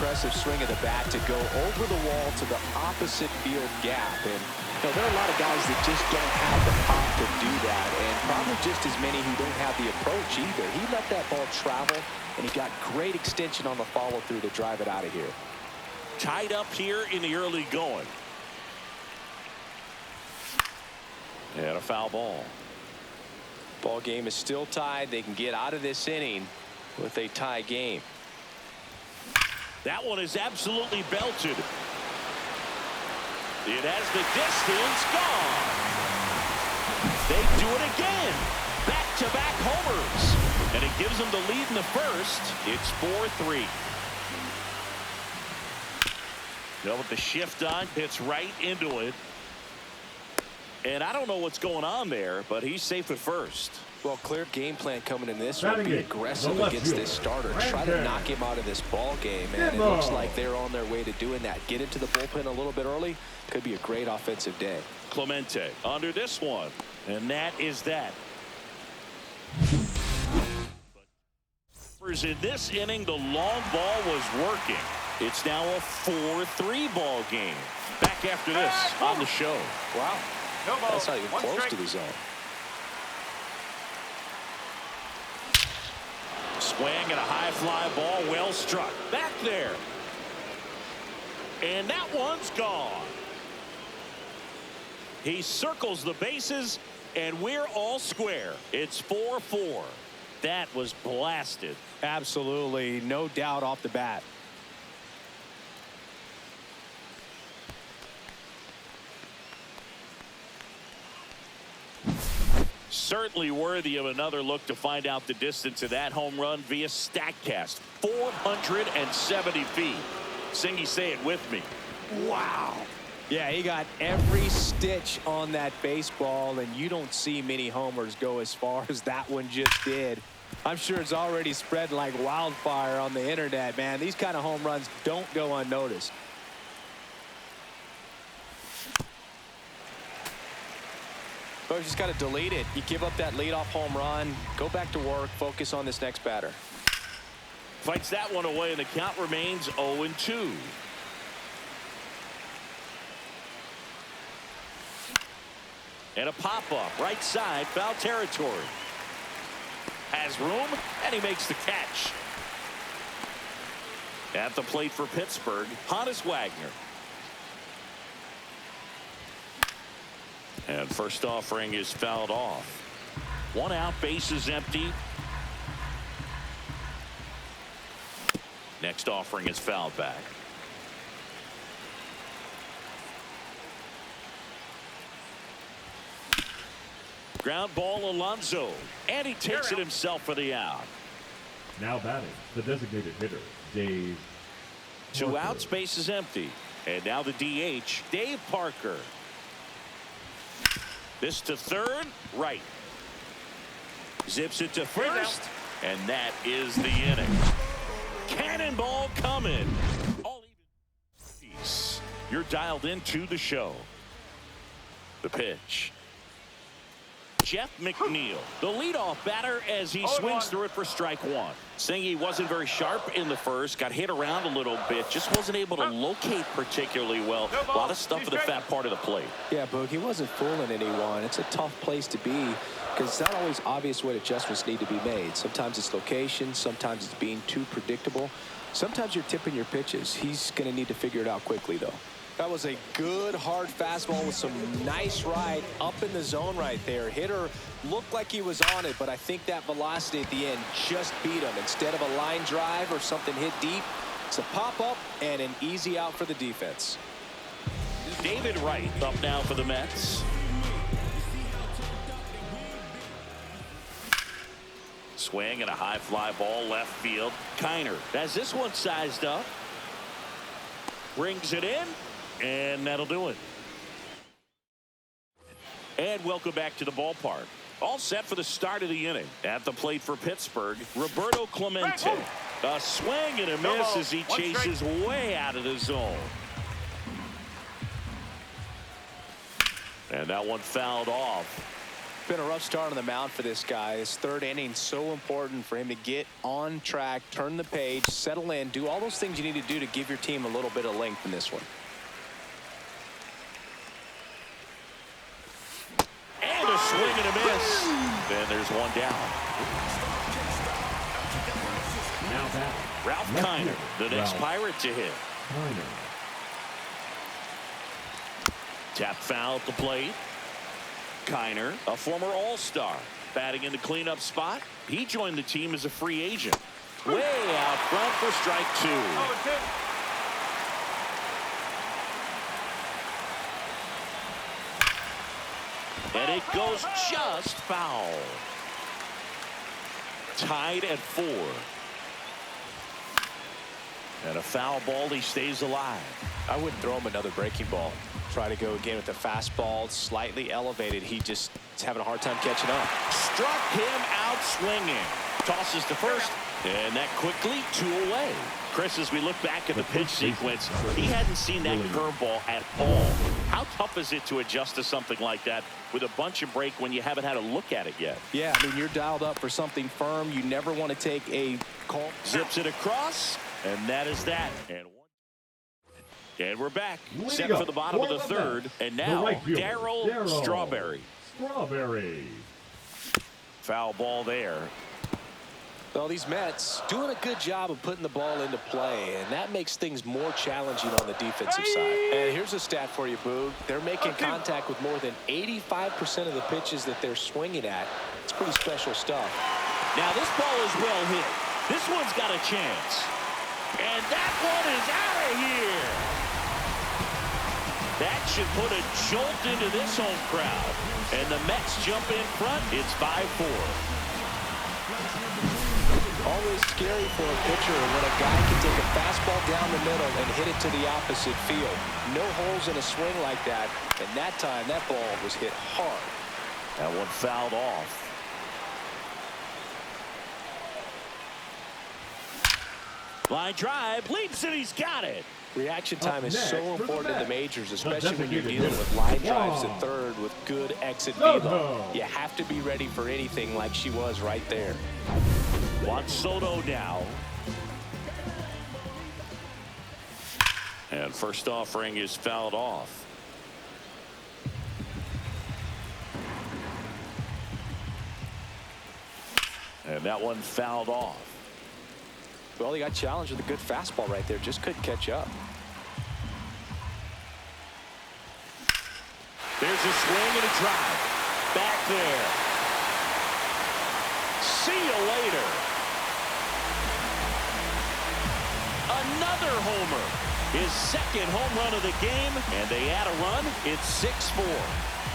impressive swing of the bat to go over the wall to the opposite field gap. And there are a lot of guys that just don't have the pop to do that, and probably just as many who don't have the approach either. He let that ball travel, and he got great extension on the follow-through to drive it out of here. Tied up here in the early going. And a foul ball. Ball game is still tied. They can get out of this inning with a tie game. That one is absolutely belted. It has the distance gone. They do it again. Back-to-back homers. And it gives them the lead in the first. It's 4-3. Now with the shift on, hits right into it. And I don't know what's going on there, but he's safe at first. Well, clear game plan coming in this one. Be aggressive against this starter. Try to knock him out of this ball game, and it looks like they're on their way to doing that. Get into the bullpen a little bit early. Could be a great offensive day. Clemente under this one, and that is that. In this inning, the long ball was working. It's now a 4-3 ball game. Back after this on the show. Wow. That's not even close to the zone. Swing and a high fly ball, well struck. Back there. And that one's gone. He circles the bases, and we're all square. It's 4-4. That was blasted. Absolutely. No doubt off the bat. Certainly worthy of another look to find out the distance of that home run via StatCast. 470 feet. Singy, say it with me. Wow. Yeah, he got every stitch on that baseball, and you don't see many homers go as far as that one just did. I'm sure it's already spread like wildfire on the internet, man. These kind of home runs don't go unnoticed. But you just got to delete it. You give up that leadoff home run, go back to work, focus on this next batter. Fights that one away, and the count remains 0-2. And a pop-up, right side, foul territory. Has room, and he makes the catch. At the plate for Pittsburgh, Honus Wagner. And first offering is fouled off. One out, bases empty. Next offering is fouled back. Ground ball, Alonso, and he takes it himself for the out. Now batting, the designated hitter, Dave. Two outs, base is empty. And now the DH, Dave Parker. This to third, right. Zips it to first, and that is the inning. Cannonball coming. All even. Peace. You're dialed into the show. The pitch. Jeff McNeil, the leadoff batter, as he swings through it for strike one. Saying he wasn't very sharp in the first, got hit around a little bit, just wasn't able to locate particularly well. A lot of stuff at the fat part of the plate. Yeah, Boog, he wasn't fooling anyone. It's a tough place to be because it's not always obvious what adjustments need to be made. Sometimes it's location, sometimes it's being too predictable. Sometimes you're tipping your pitches. He's going to need to figure it out quickly, though. That was a good, hard fastball with some nice ride up in the zone right there. Hitter looked like he was on it, but I think that velocity at the end just beat him. Instead of a line drive or something hit deep, it's a pop-up and an easy out for the defense. David Wright up now for the Mets. Swing and a high fly ball left field. Kiner has this one sized up. Brings it in. And that'll do it. And welcome back to the ballpark. All set for the start of the inning. At the plate for Pittsburgh, Roberto Clemente. A swing and a miss as he chases way out of the zone. And that one fouled off. Been a rough start on the mound for this guy. His third inning, so important for him to get on track, turn the page, settle in, do all those things you need to do to give your team a little bit of length in this one. And a swing and a miss. Then there's one down. Now back. Ralph Kiner, the next Pirate to hit. Kiner. Tap foul at the plate. Kiner, a former All-Star, batting in the cleanup spot. He joined the team as a free agent. Way out front for strike two. And it goes just foul. Tied at 4. And a foul ball, he stays alive. I wouldn't throw him another breaking ball. Try to go again with the fastball, slightly elevated. He just is having a hard time catching up. Struck him out swinging. Tosses to first, and that quickly 2 away. Chris, as we look back at the pitch sequence, he hadn't seen that curveball at all. How tough is it to adjust to something like that with a bunch of break when you haven't had a look at it yet? Yeah, I mean, you're dialed up for something firm. You never want to take a call. Zips it across, and that is that. And we're back. Set for the bottom of the third. And now, Darryl Strawberry. Foul ball there. Well, these Mets doing a good job of putting the ball into play, and that makes things more challenging on the defensive side. And here's a stat for you, Boog. They're making contact with more than 85% of the pitches that they're swinging at. It's pretty special stuff. Now, this ball is well hit. This one's got a chance. And that one is out of here. That should put a jolt into this home crowd. And the Mets jump in front. It's 5-4. Always scary for a pitcher when a guy can take a fastball down the middle and hit it to the opposite field. No holes in a swing like that. And that time, that ball was hit hard. That one fouled off. Line drive, leaps and he's got it. Reaction time is so important in the majors, especially when you're dealing with line drives to third with good exit velo. You have to be ready for anything like she was right there. Juan Soto now. And first offering is fouled off. And that one fouled off. Well, he got challenged with a good fastball right there. Just couldn't catch up. There's a swing and a drive. Back there. See you later. Another homer. His second home run of the game. And they add a run. It's 6-4.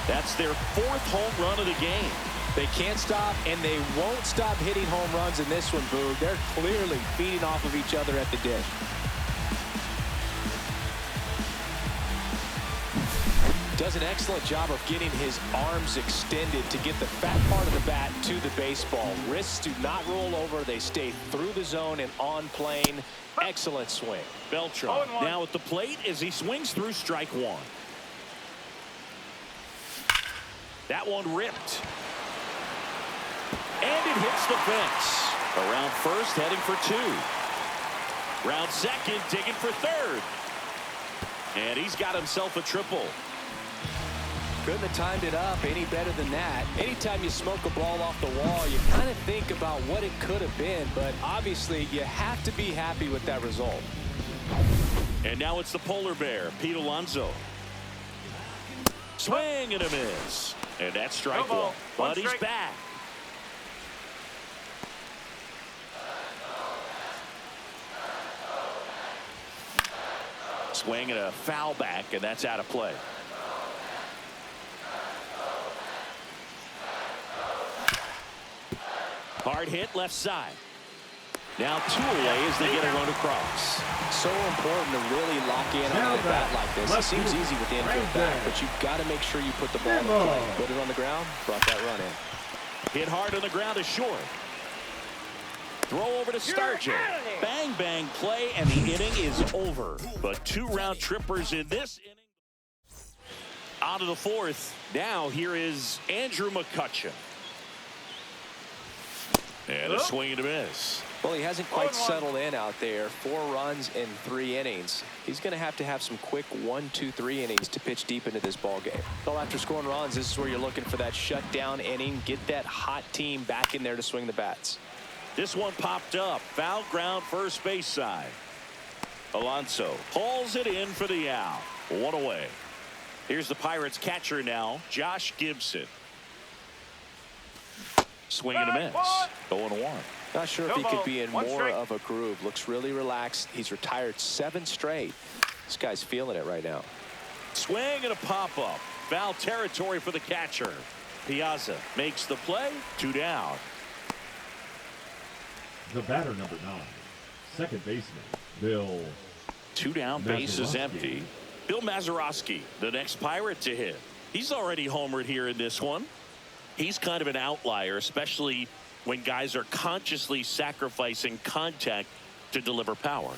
That's their 4th home run of the game. They can't stop, and they won't stop hitting home runs in this one, Boog. They're clearly feeding off of each other at the dish. Does an excellent job of getting his arms extended to get the fat part of the bat to the baseball. Wrists do not roll over. They stay through the zone and on plane. Excellent swing. Beltran now at the plate as he swings through strike 1. That one ripped. And it hits the fence. Around first, heading for 2. Round second, digging for third. And he's got himself a triple. Couldn't have timed it up any better than that. Anytime you smoke a ball off the wall, you kind of think about what it could have been, but obviously you have to be happy with that result. And now it's the polar bear, Pete Alonso. Swing and a miss. And that's strike 1. But he's back. Swing and a foul back, and that's out of play. Hard hit left side. Now 2 away as they get a run across. So important to really lock in on a bat like this. It seems easy with the infield back, but you've got to make sure you put the ball in play. Put it on the ground, brought that run in. Hit hard on the ground is short. Throw over to Stargell. Bang, bang play, and the inning is over. But 2 round trippers in this inning. On to the fourth. Now here is Andrew McCutchen. And a swing and a miss. Well, he hasn't quite settled in out there. 4 runs in 3 innings. He's going to have some quick 1, 2, 3 innings to pitch deep into this ball game. Well, after scoring runs, this is where you're looking for that shutdown inning. Get that hot team back in there to swing the bats. This one popped up. Foul ground first base side. Alonso hauls it in for the out. 1 away. Here's the Pirates catcher now, Josh Gibson. Swing and a miss. 0-1. Not sure if he could be in more of a groove. Looks really relaxed. He's retired 7 straight. This guy's feeling it right now. Swing and a pop-up. Foul territory for the catcher. Piazza makes the play. 2 down. The batter, number 9, second baseman, Bill. 2 down, base is empty. Bill Mazeroski, the next Pirate to hit. He's already homered here in this one. He's kind of an outlier, especially when guys are consciously sacrificing contact to deliver power.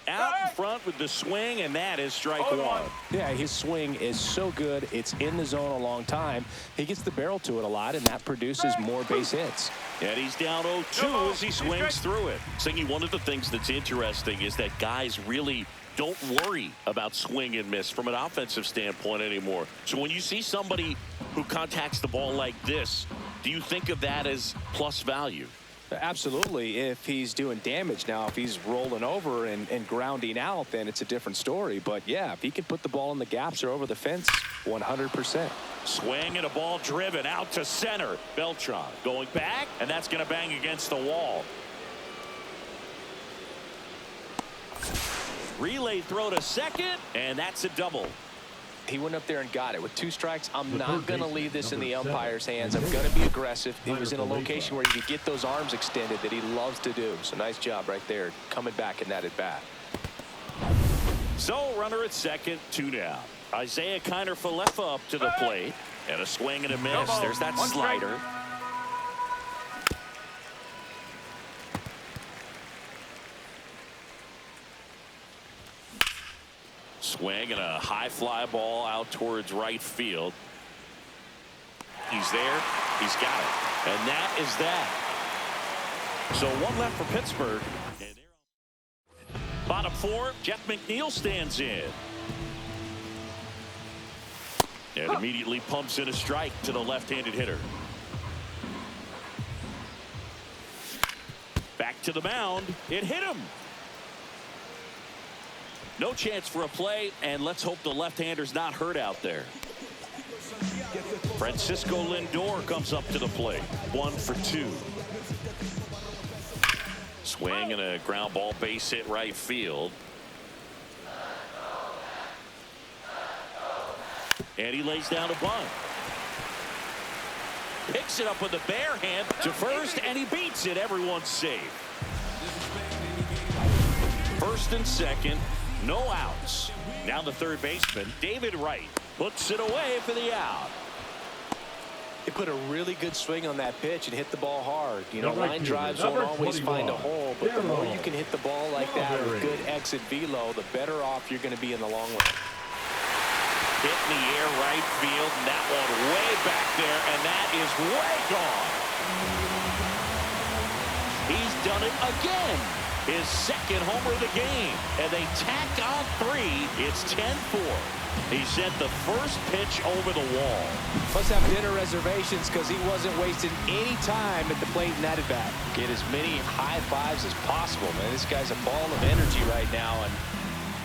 Out in front with the swing, and that is strike 1. Yeah, his swing is so good. It's in the zone a long time. He gets the barrel to it a lot, and that produces more base hits. And he's down 0-2 as he swings through it. Singy, one of the things that's interesting is that guys really don't worry about swing and miss from an offensive standpoint anymore. So when you see somebody who contacts the ball like this, do you think of that as plus value? Absolutely, if he's doing damage. Now, if he's rolling over and grounding out, then it's a different story. But, yeah, if he can put the ball in the gaps or over the fence, 100%. Swing and a ball driven out to center. Beltran going back, and that's going to bang against the wall. Relay throw to second, and that's a double. He went up there and got it. With 2 strikes, I'm not going to leave this in the umpire's hands. I'm going to be aggressive. He was in a location where he could get those arms extended that he loves to do. So nice job right there, coming back in that at bat. So runner at second, 2 down. Isaiah Kiner-Falefa up to the plate, and a swing and a miss. There's that slider. Swing and a high fly ball out towards right field. He's there. He's got it. And that is that. So 1 left for Pittsburgh. Bottom 4, Jeff McNeil stands in. And immediately pumps in a strike to the left-handed hitter. Back to the mound. It hit him. No chance for a play, and let's hope the left-hander's not hurt out there. Francisco Lindor comes up to the plate. 1 for 2. Swing and a ground ball base hit right field. And he lays down a bunt. Picks it up with a bare hand to first, and he beats it. Everyone's safe. First and second. No outs. Now the third baseman, David Wright, puts it away for the out. He put a really good swing on that pitch and hit the ball hard. You know, line drives don't always find a hole, but the more you can hit the ball like that with good exit velo, the better off you're going to be in the long run. Hit in the air right field, and that one way back there, and that is way gone. He's done it again. His second homer of the game, and they tack on 3. It's 10-4. He sent the first pitch over the wall. Must have dinner reservations because he wasn't wasting any time at the plate in that at bat. Get as many high fives as possible, man. This guy's a ball of energy right now and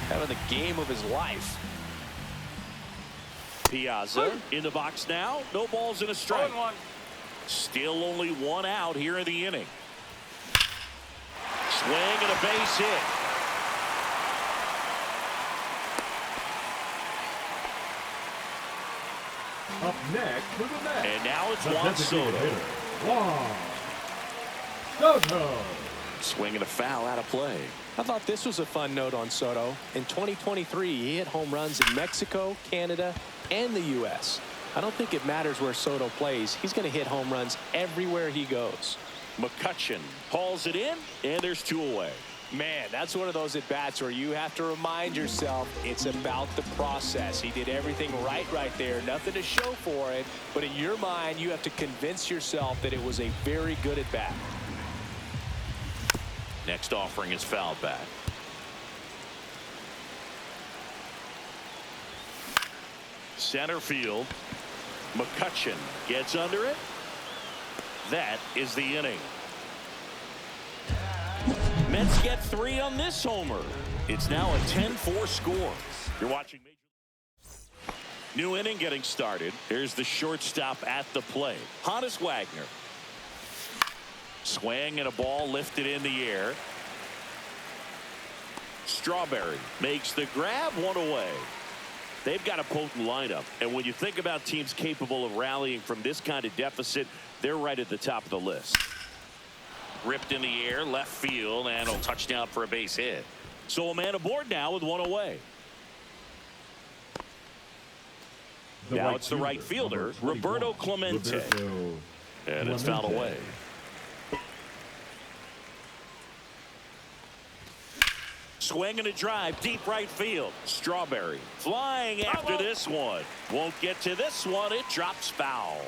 having the game of his life. Piazza in the box now. No balls and a strike. Still only 1 out here in the inning. Swing and a base hit. Up next for the Mets. And now it's Juan Soto. Juan Soto. Swing and a foul out of play. I thought this was a fun note on Soto. In 2023, he hit home runs in Mexico, Canada, and the U.S. I don't think it matters where Soto plays. He's going to hit home runs everywhere he goes. McCutchen hauls it in, and there's 2 away. Man, that's one of those at-bats where you have to remind yourself it's about the process. He did everything right there. Nothing to show for it. But in your mind, you have to convince yourself that it was a very good at-bat. Next offering is fouled back. Center field. McCutchen gets under it. That is the inning. Mets get 3 on this homer. It's now a 10-4 score. You're watching Major. New inning getting started. Here's the shortstop at the plate. Honus Wagner. Swing and a ball lifted in the air. Strawberry makes the grab, 1 away. They've got a potent lineup, and when you think about teams capable of rallying from this kind of deficit, they're right at the top of the list. Ripped in the air, left field, and a touchdown for a base hit. So a man aboard now with 1 away. Now it's the right fielder, Roberto Clemente. And it's fouled away. Swing and a drive, deep right field. Strawberry flying after this one. Won't get to this one. It drops foul.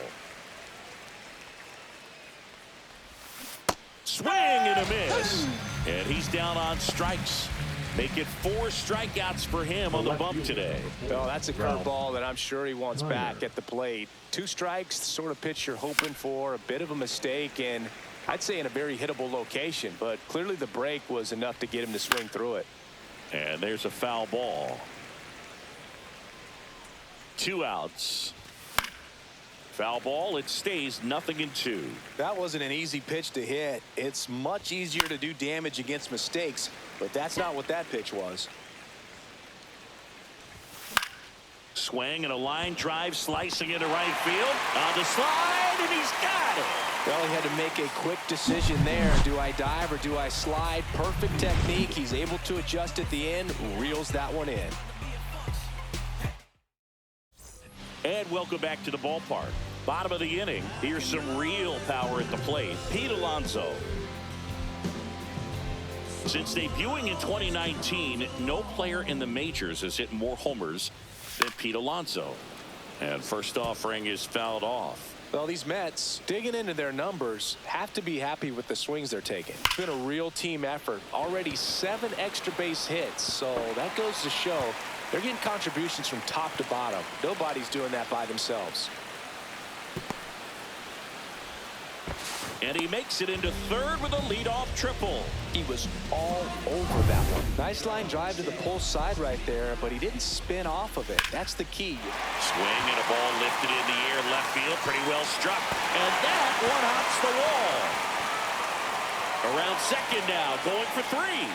Swing and a miss. And he's down on strikes. Make it 4 strikeouts for him on the bump today. Well, that's a curveball that I'm sure he wants back at the plate. 2 strikes, the sort of pitch you're hoping for. A bit of a mistake, and I'd say in a very hittable location, but clearly the break was enough to get him to swing through it. And there's a foul ball. 2 outs. Foul ball. It stays 0-2. That wasn't an easy pitch to hit. It's much easier to do damage against mistakes, but that's not what that pitch was. Swing and a line drive slicing into right field. On the slide, and he's got it. Well, he had to make a quick decision there. Do I dive or do I slide? Perfect technique. He's able to adjust at the end. Reels that one in. And welcome back to the ballpark. Bottom of the inning. Here's some real power at the plate. Pete Alonso. Since debuting in 2019, no player in the majors has hit more homers than Pete Alonso. And first offering is fouled off. Well, these Mets, digging into their numbers, have to be happy with the swings they're taking. It's been a real team effort. Already 7 extra base hits, so that goes to show they're getting contributions from top to bottom. Nobody's doing that by themselves. And he makes it into third with a leadoff triple. He was all over that one. Nice line drive to the pull side right there, but he didn't spin off of it. That's the key. Swing and a ball lifted in the air, left field, pretty well struck. And that one hops the wall. Around second now, going for 3.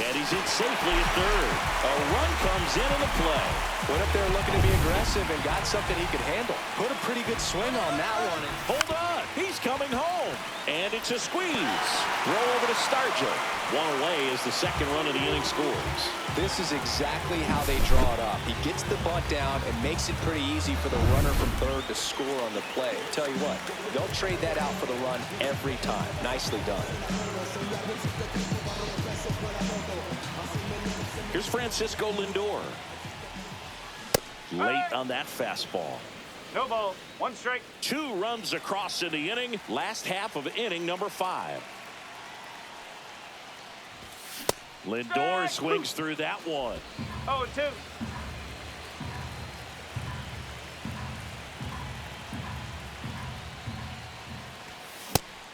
And he's in safely at third. A run comes in on the play. Went up there looking to be aggressive and got something he could handle. Put a pretty good swing on that one. And hold on. He's coming home. And it's a squeeze. Throw over to Stargell. 1 away as the second run of the inning scores. This is exactly how they draw it up. He gets the bunt down and makes it pretty easy for the runner from third to score on the play. Tell you what, they'll trade that out for the run every time. Nicely done. Here's Francisco Lindor. Late on that fastball. No ball. 1 strike. 2 runs across in the inning. Last half of inning number 5. Lindor swings through that one. 0-2.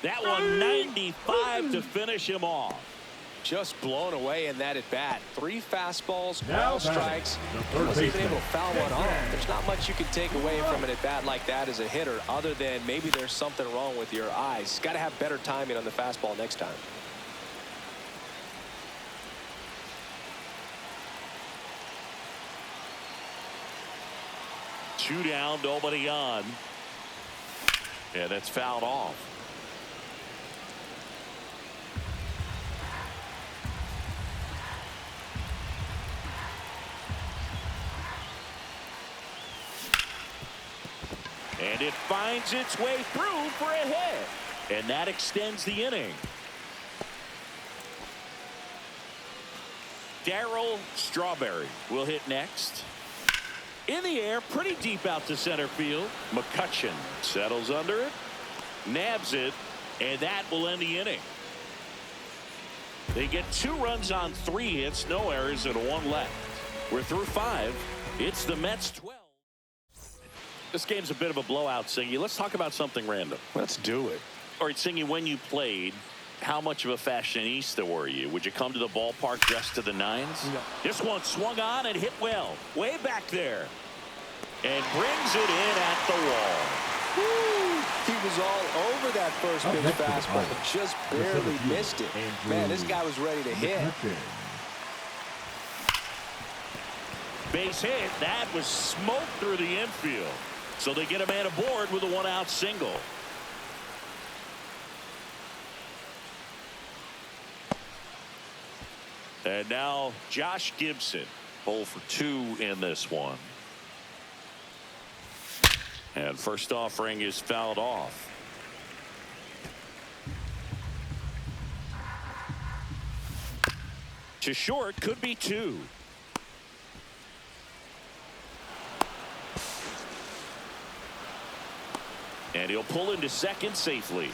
That one 95 to finish him off. Just blown away in that at bat. 3 fastballs, all strikes. He wasn't even able to foul one off. There's not much you can take away from an at bat like that as a hitter, other than maybe there's something wrong with your eyes. Got to have better timing on the fastball next time. Two down, nobody on. And that's fouled off. And it finds its way through for a hit. And that extends the inning. Darryl Strawberry will hit next. In the air, pretty deep out to center field. McCutchen settles under it, nabs it, and that will end the inning. They get 2 runs on 3 hits, no errors, and 1 left. We're through 5. It's the Mets 12. This game's a bit of a blowout, Singy. Let's talk about something random. Let's do it. All right, Singy, when you played, how much of a fashionista were you? Would you come to the ballpark dressed to the nines? No. This one swung on and hit well, way back there, and brings it in at the wall. Woo! He was all over that first pitch fastball, but just barely missed it. Man, this guy was ready to hit. Base hit. That was smoked through the infield. So they get a man aboard with a 1-out single. And now Josh Gibson, 0 for 2 in this one. And first offering is fouled off. To short, could be 2. And he'll pull into second safely.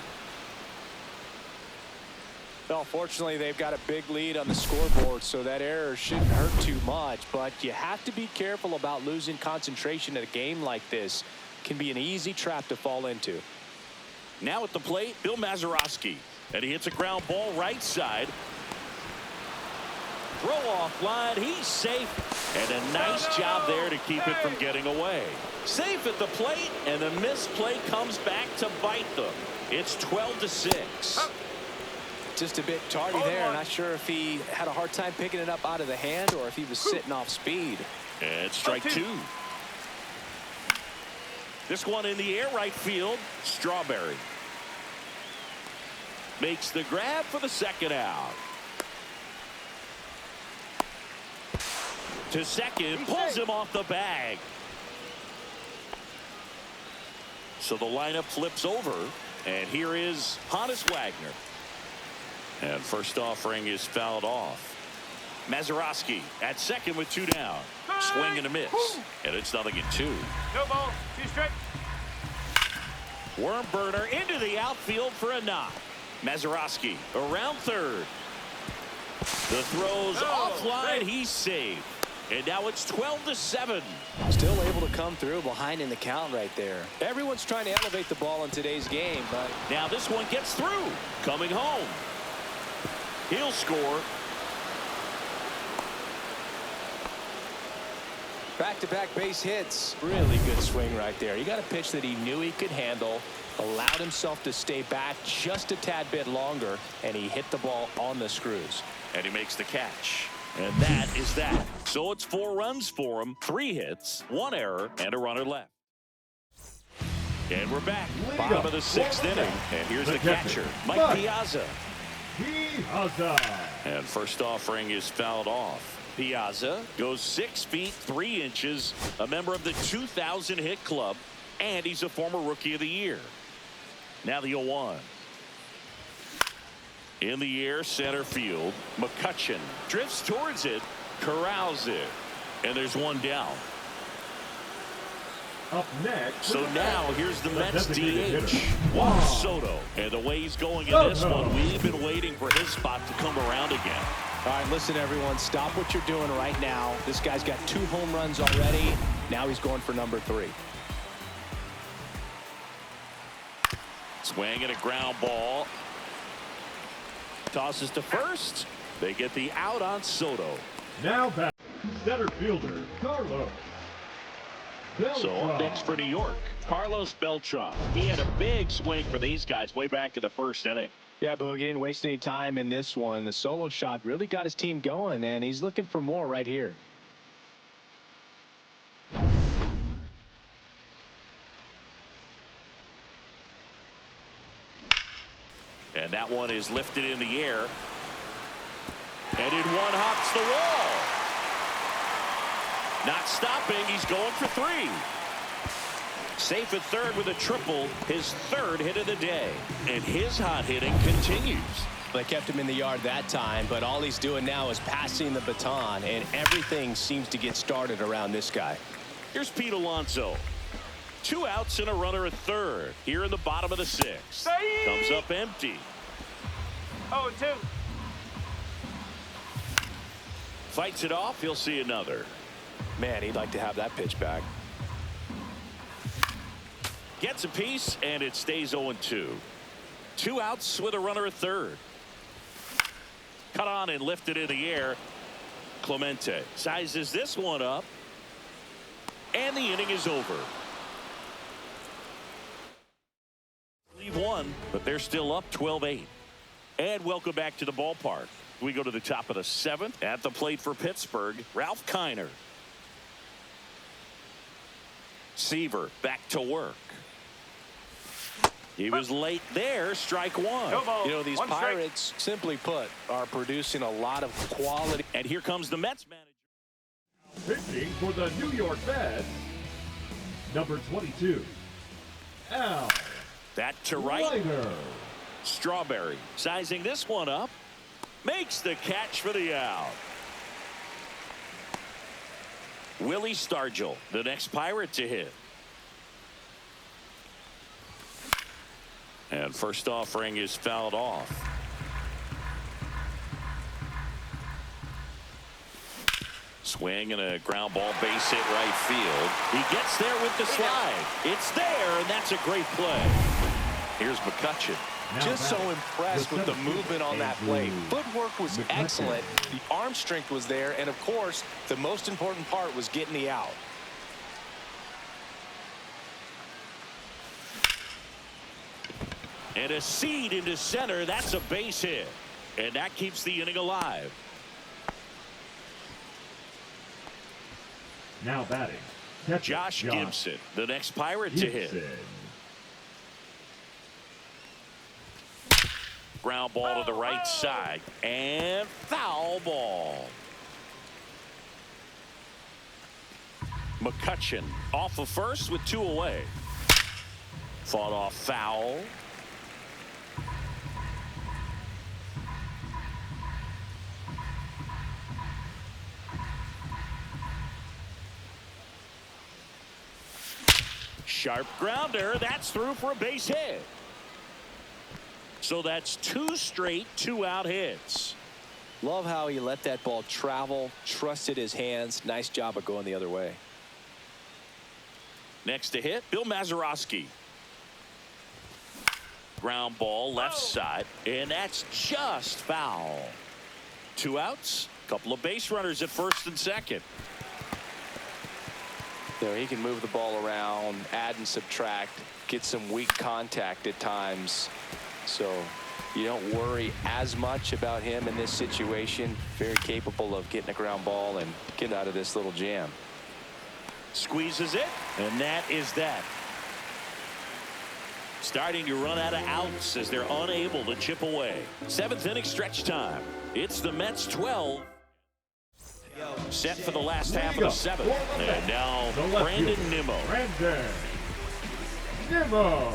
Well, fortunately, they've got a big lead on the scoreboard, so that error shouldn't hurt too much. But you have to be careful about losing concentration in a game like this. Can be an easy trap to fall into. Now at the plate, Bill Mazeroski. And he hits a ground ball right side. Throw off line. He's safe. And a nice job there to keep it from getting away. Safe at the plate, and the misplay comes back to bite them. It's 12-6. Just a bit tardy there. Not sure if he had a hard time picking it up out of the hand or if he was sitting off speed. And strike 2. This one in the air, right field. Strawberry makes the grab for the second out. To second, pulls him off the bag. So the lineup flips over, and here is Honus Wagner. And first offering is fouled off. Mazeroski at second with 2 down. Swing and a miss. And it's 0-2. No ball. 2 strike. Worm burner into the outfield for a knock. Mazeroski around third. The throw's offline. He's safe. And now it's 12-7. Still able to come through behind in the count right there. Everyone's trying to elevate the ball in today's game, but now this one gets through. Coming home. He'll score. back-to-back base hits. Really good swing right there. He got a pitch that he knew he could handle, allowed himself to stay back just a tad bit longer, and he hit the ball on the screws. And he makes the catch. And that is that. So it's 4 runs for him, 3 hits, 1 error, and a runner left. And we're back. Bottom of the 6th inning. And here's the catcher, Mike Piazza. And first offering is fouled off. Piazza goes 6 feet 3 inches, a member of the 2000 hit club, and he's a former Rookie of the Year. Now the 0-1. In the air, center field. McCutchen drifts towards it, corrals it, and there's 1 down. Up next. So now here's the Mets DH, Juan Soto. And the way he's going in this one, we've been waiting for his spot to come around again. All right, listen, everyone, stop what you're doing right now. This guy's got 2 home runs already. Now he's going for number 3. Swing and a ground ball. Tosses to first. They get the out on Soto. Now back, center fielder, Carlos. So up next for New York, Carlos Beltran. He had a big swing for these guys way back in the 1st inning. Yeah, but he didn't waste any time in this one. The solo shot really got his team going, and he's looking for more right here. And that one is lifted in the air. And in one hops the wall. Not stopping. He's going for 3. Safe at third with a triple, his 3rd hit of the day. And his hot hitting continues. They kept him in the yard that time, but all he's doing now is passing the baton, and everything seems to get started around this guy. Here's Pete Alonso. 2 outs and a runner at third here in the bottom of the 6th. Comes up empty. 0-2. Fights it off. He'll see another. Man, he'd like to have that pitch back. Gets a piece, and it stays 0-2. 2 outs with a runner at third. Cut on and lifted in the air. Clemente sizes this one up, and the inning is over. Leave one, but they're still up 12-8. And welcome back to the ballpark. We go to the top of the 7th. At the plate for Pittsburgh, Ralph Kiner. Seaver back to work. He was late there. Strike one. You know, these Pirates, simply put, are producing a lot of quality. And here comes the Mets manager. Pitching for the New York Mets, number 22, Al. That to right. Leiter. Strawberry sizing this one up. Makes the catch for the out. Willie Stargell, the next Pirate to hit. And first offering is fouled off. Swing and a ground ball, base hit right field. He gets there with the slide. It's there, and that's a great play. Here's McCutchen. Just so impressed with the movement on that play. Footwork was excellent. The arm strength was there. And, of course, the most important part was getting the out. And a seed into center. That's a base hit. And that keeps the inning alive. Now batting, catcher, Josh Gibson, the next Pirate to hit. Ground ball to the right side. And foul ball. McCutchen off of first with 2 away. Fought off foul. Sharp grounder. That's through for a base hit. So that's 2 straight 2-out hits. Love how he let that ball travel, trusted his hands. Nice job of going the other way. Next to hit, Bill Mazeroski. Ground ball left side, and that's just foul. 2 outs, couple of base runners at first and second. You know, he can move the ball around, add and subtract, get some weak contact at times. So you don't worry as much about him in this situation. Very capable of getting a ground ball and getting out of this little jam. Squeezes it, and that is that. Starting to run out of outs as they're unable to chip away. 7th inning stretch time. It's the Mets 12. Set for the last half of the 7th. And now Brandon Nimmo. Brandon Nimmo.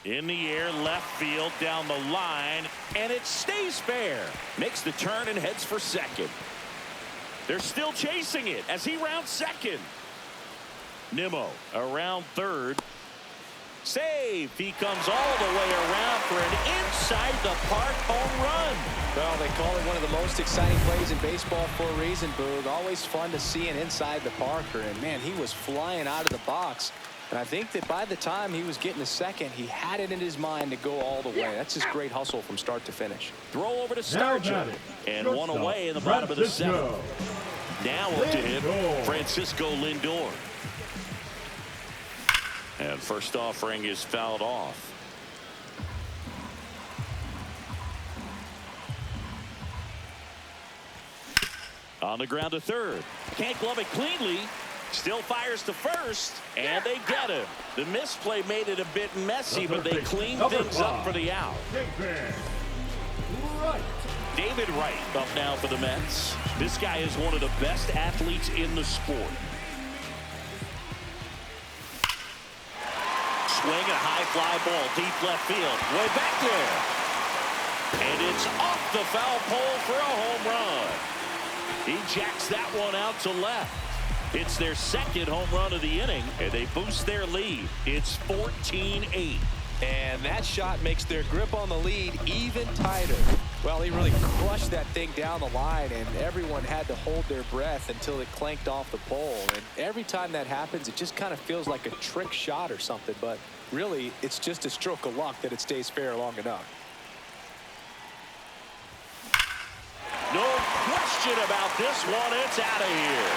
In the air, left field, down the line, and it stays fair. Makes the turn and heads for second. They're still chasing it as he rounds second. Nimmo around third. Save. He comes all the way around for an inside the park home run. Well, they call it one of the most exciting plays in baseball for a reason, Boog. Always fun to see an inside the parker. And, man, he was flying out of the box. And I think that by the time he was getting to second, he had it in his mind to go all the way. That's just great hustle from start to finish. Throw over to Stargell. And one away in the bottom of the 7th. Now up to him, Francisco Lindor. And first offering is fouled off. On the ground to third. Can't glove it cleanly. Still fires to first. And they get him. The misplay made it a bit messy, but they cleaned things up for the out. David Wright up now for the Mets. This guy is one of the best athletes in the sport. swing, a high fly ball, deep left field, way back there. And it's off the foul pole for a home run. He jacks that one out to left. It's their second home run of the inning, and they boost their lead. It's 14-8. And that shot makes their grip on the lead even tighter. Well, he really crushed that thing down the line, and everyone had to hold their breath until it clanked off the pole. And every time that happens, it just kind of feels like a trick shot or something. But really, it's just a stroke of luck that it stays fair long enough. No question about this one. It's out of here.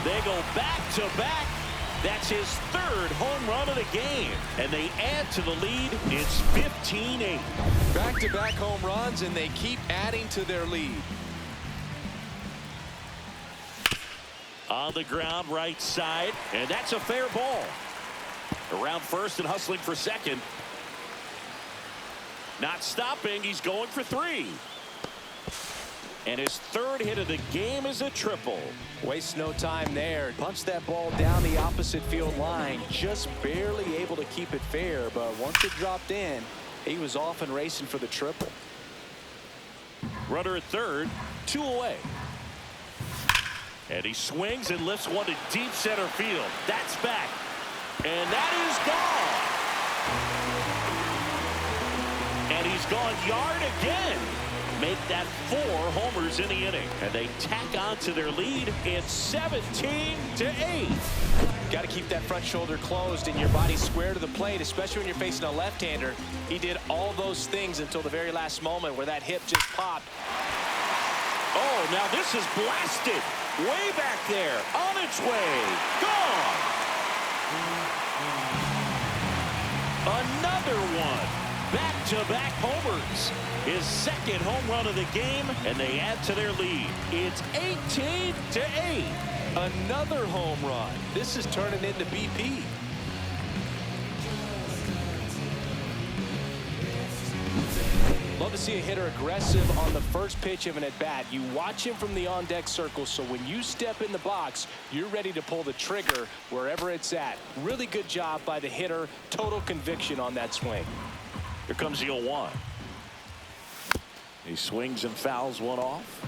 They go back-to-back. That's his third home run of the game. And they add to the lead. It's 15-8. Back-to-back home runs, and they keep adding to their lead. On the ground, right side. And that's a fair ball. Around first and hustling for second. Not stopping. He's going for three. And his third hit of the game is a triple. Wastes no time there. Punched that ball down the opposite field line. Just barely able to keep it fair. But once it dropped in, he was off and racing for the triple. Runner at third, 2 away. And he swings and lifts one to deep center field. That's back. And that is gone. And he's gone yard again. Make that 4 homers in the inning. And they tack on to their lead. It's 17-8. Got to keep that front shoulder closed and your body square to the plate, especially when you're facing a left-hander. He did all those things until the very last moment where that hip just popped. Oh, now this is blasted. Way back there. On its way. Gone. Another one. Back-to-back homers. His second home run of the game, and they add to their lead. It's 18-8. Another home run. This is turning into BP. Love to see a hitter aggressive on the first pitch of an at-bat. You watch him from the on-deck circle, so when you step in the box, you're ready to pull the trigger wherever it's at. Really good job by the hitter. Total conviction on that swing. Here comes the 0-1. He swings and fouls one off.